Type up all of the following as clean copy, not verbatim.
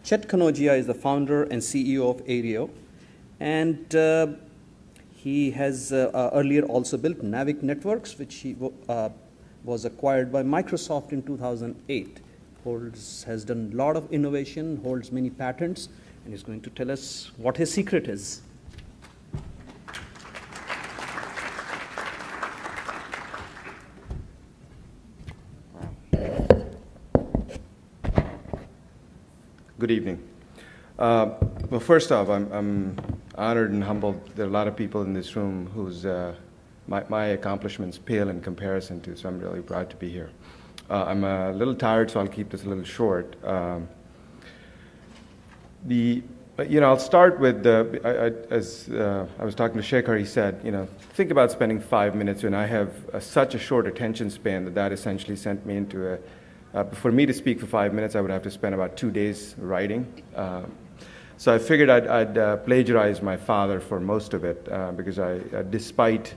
Chet Kanojia is the founder and CEO of Aereo, and he has earlier also built Navic Networks, which he was acquired by Microsoft in 2008. Has done a lot of innovation, holds many patents, and is going to tell us what his secret is. Good evening. Well, first off, I'm honored and humbled. There are a lot of people in this room whose my accomplishments pale in comparison to, so I'm really proud to be here. I'm a little tired, so I'll keep this a little short. I'll start with as I was talking to Shekhar, he said, think about spending 5 minutes, and I have such a short attention span that essentially sent me into for me to speak for 5 minutes, I would have to spend about 2 days writing. So I figured I'd plagiarize my father for most of it, because despite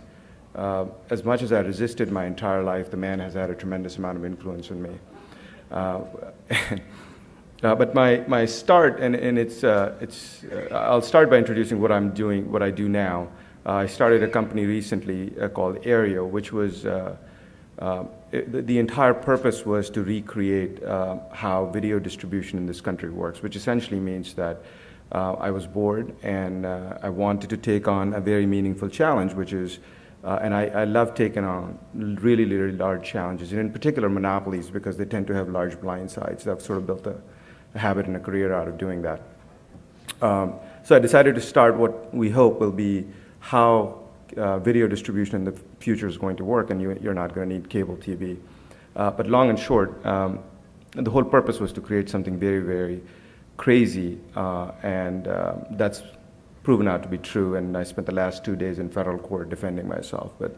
as much as I resisted my entire life, the man has had a tremendous amount of influence on me. But my start, and I'll start by introducing what I'm doing, what I do now. I started a company recently called Aereo, which was the entire purpose was to recreate how video distribution in this country works, which essentially means that I was bored and I wanted to take on a very meaningful challenge, which is, and I love taking on really, really large challenges, and in particular monopolies, because they tend to have large blind sides. I've sort of built a habit and a career out of doing that. So I decided to start what we hope will be how video distribution in the future is going to work, and you're not going to need cable TV. But long and short, the whole purpose was to create something very, very crazy, and that's proven out to be true, and I spent the last 2 days in federal court defending myself. But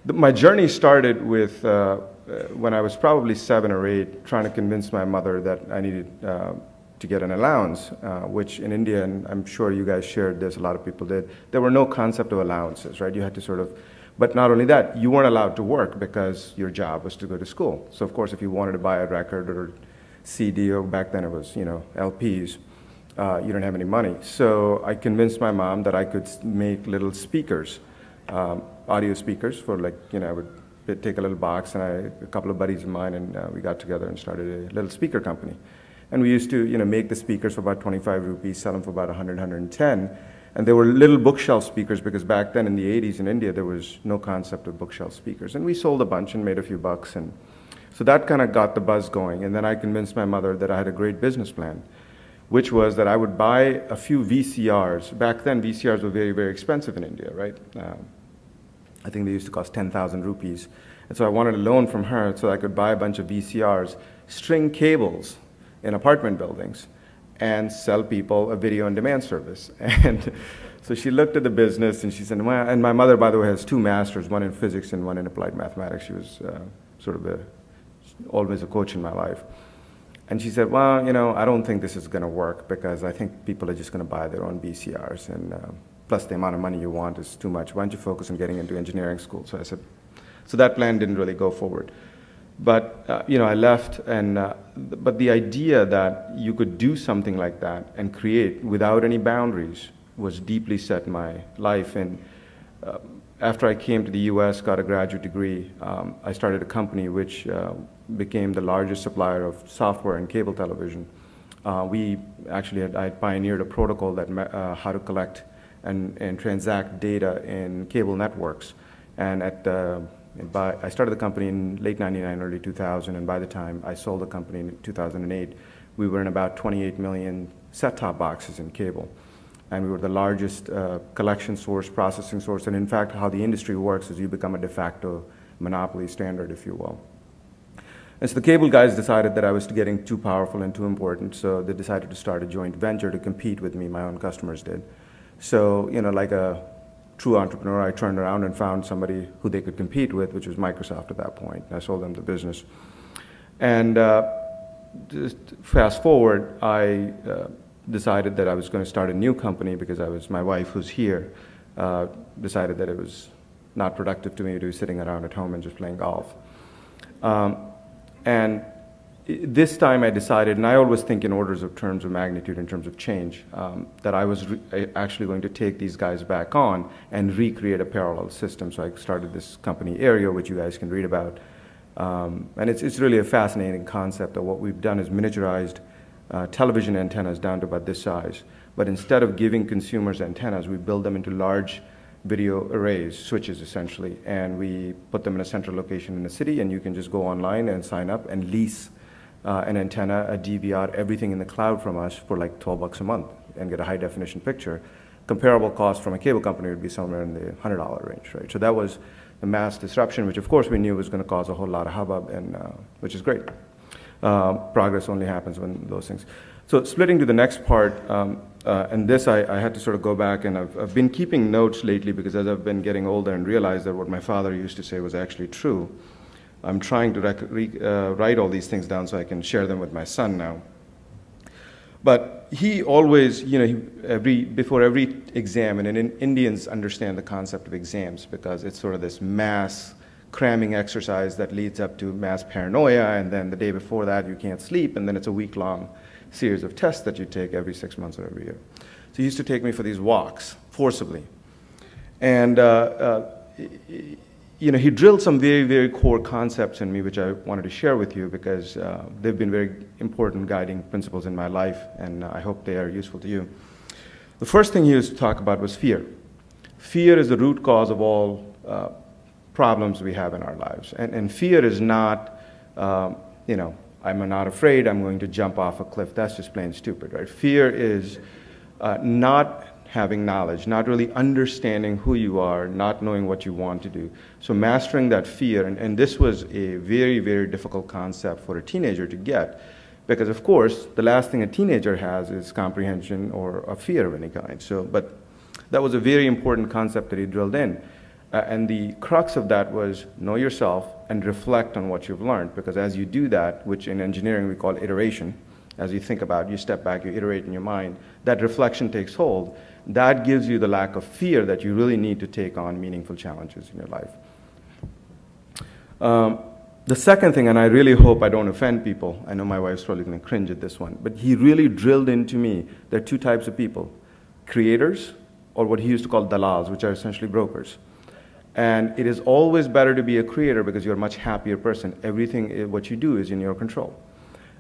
my journey started with when I was probably 7 or 8, trying to convince my mother that I needed to get an allowance, which in India, and I'm sure you guys shared this, a lot of people did, there were no concept of allowances, right? You had to sort of, but not only that, you weren't allowed to work because your job was to go to school. So of course, if you wanted to buy a record or CD, or back then it was, LPs, you don't have any money. So I convinced my mom that I could make little speakers, audio speakers for I would take a little box, and a couple of buddies of mine, and we got together and started a little speaker company. And we used to, make the speakers for about 25 rupees, sell them for about 100, 110. And they were little bookshelf speakers, because back then in the 80s in India, there was no concept of bookshelf speakers. And we sold a bunch and made a few bucks. And so that kind of got the buzz going. And then I convinced my mother that I had a great business plan, which was that I would buy a few VCRs. Back then, VCRs were very, very expensive in India, right? I think they used to cost 10,000 rupees. And so I wanted a loan from her so I could buy a bunch of VCRs, string cables in apartment buildings, and sell people a video-on-demand service. And so she looked at the business, and she said, well, and my mother, by the way, has 2 masters, one in physics and one in applied mathematics. She was sort of always a coach in my life. And she said, well, I don't think this is going to work, because I think people are just going to buy their own VCRs, and plus the amount of money you want is too much. Why don't you focus on getting into engineering school? So I said, so that plan didn't really go forward. But, I left, and but the idea that you could do something like that and create without any boundaries was deeply set in my life. And after I came to the US, got a graduate degree, I started a company which became the largest supplier of software and cable television. I pioneered a protocol that how to collect and transact data in cable networks. And I started the company in late 99, early 2000, and by the time I sold the company in 2008, we were in about 28 million set-top boxes in cable. And we were the largest collection source, processing source, and in fact, how the industry works is you become a de facto monopoly standard, if you will. And so the cable guys decided that I was getting too powerful and too important, so they decided to start a joint venture to compete with me. My own customers did. So, like a true entrepreneur, I turned around and found somebody who they could compete with, which was Microsoft at that point. I sold them the business. And just fast forward, I decided that I was going to start a new company, because my wife, who's here, decided that it was not productive to me to be sitting around at home and just playing golf. And this time I decided, and I always think in orders of terms of magnitude in terms of change, that I was actually going to take these guys back on and recreate a parallel system. So I started this company, Aereo, which you guys can read about. And it's really a fascinating concept. Of what we've done is miniaturized television antennas down to about this size. But instead of giving consumers antennas, we build them into large video arrays, switches essentially, and we put them in a central location in the city, and you can just go online and sign up and lease an antenna, a DVR, everything in the cloud from us for like $12 a month and get a high definition picture. Comparable cost from a cable company would be somewhere in the $100 range, right? So that was the mass disruption, which of course we knew was going to cause a whole lot of hubbub, and which is great. Progress only happens when those things. So splitting to the next part, and this I had to sort of go back, and I've been keeping notes lately because as I've been getting older and realized that what my father used to say was actually true. I'm trying to write all these things down so I can share them with my son now. But he always, you know, before every exam, and Indians understand the concept of exams because it's sort of this mass cramming exercise that leads up to mass paranoia, and then the day before that you can't sleep, and then it's a week-long series of tests that you take every 6 months or every year. So he used to take me for these walks, forcibly. And you know, he drilled some very, very core concepts in me, which I wanted to share with you because they've been very important guiding principles in my life, and I hope they are useful to you. The first thing he used to talk about was fear. Fear is the root cause of all problems we have in our lives. And fear is not, you know, I'm not afraid, I'm going to jump off a cliff. That's just plain stupid, right? Fear is not having knowledge, not really understanding who you are, not knowing what you want to do. So mastering that fear, and this was a very, very difficult concept for a teenager to get, because of course, the last thing a teenager has is comprehension or a fear of any kind. So, but that was a very important concept that he drilled in. And the crux of that was know yourself and reflect on what you've learned, because as you do that, which in engineering we call iteration, as you think about, you step back, you iterate in your mind, that reflection takes hold. That gives you the lack of fear that you really need to take on meaningful challenges in your life. The second thing, and I really hope I don't offend people, I know my wife's probably going to cringe at this one, but he really drilled into me, there are two types of people, creators, or what he used to call dalals, which are essentially brokers. And it is always better to be a creator because you're a much happier person. Everything, what you do is in your control.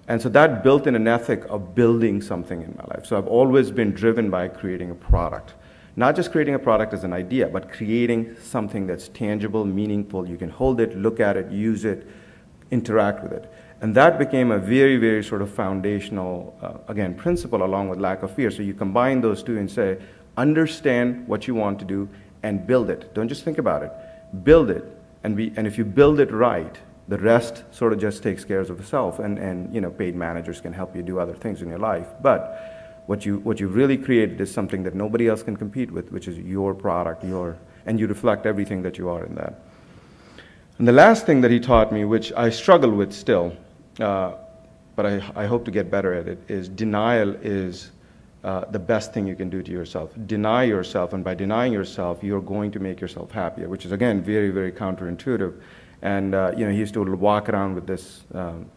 And so that built in an ethic of building something in my life. So I've always been driven by creating a product. Not just creating a product as an idea, but creating something that's tangible, meaningful. You can hold it, look at it, use it, interact with it. And that became a very, very sort of foundational, again, principle along with lack of fear. So you combine those two and say, understand what you want to do and build it. Don't just think about it. Build it. And if you build it right, the rest sort of just takes care of itself, and you know, paid managers can help you do other things in your life. But what you really created is something that nobody else can compete with, which is your product, and you reflect everything that you are in that. And the last thing that he taught me, which I struggle with still, but I hope to get better at it, is denial is the best thing you can do to yourself. Deny yourself, and by denying yourself, you're going to make yourself happier, which is, again, very, very counterintuitive. And you know, he used to walk around with this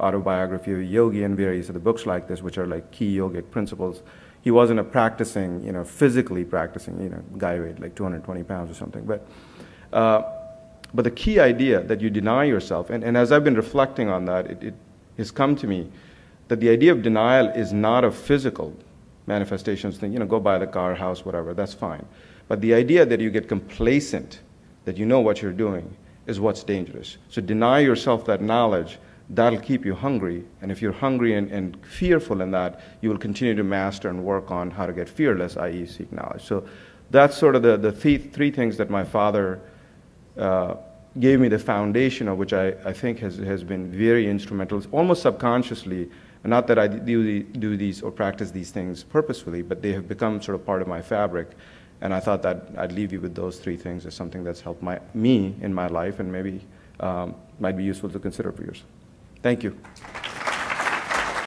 autobiography of a yogi, and various other books like this, which are like key yogic principles. He wasn't a practicing, you know, physically practicing, you know, guy weighed like 220 pounds or something. But the key idea that you deny yourself, and as I've been reflecting on that, it has come to me that the idea of denial is not a physical manifestations thing, you know, go buy the car, house, whatever, that's fine. But the idea that you get complacent, that you know what you're doing, is what's dangerous. So deny yourself that knowledge, that'll keep you hungry. And if you're hungry and fearful in that, you will continue to master and work on how to get fearless, i.e. seek knowledge. So that's sort of the three things that my father gave me the foundation of, which I think has been very instrumental, almost subconsciously. Not that I do these or practice these things purposefully, but they have become sort of part of my fabric. And I thought that I'd leave you with those three things as something that's helped me in my life, and maybe might be useful to consider for yours. Thank you.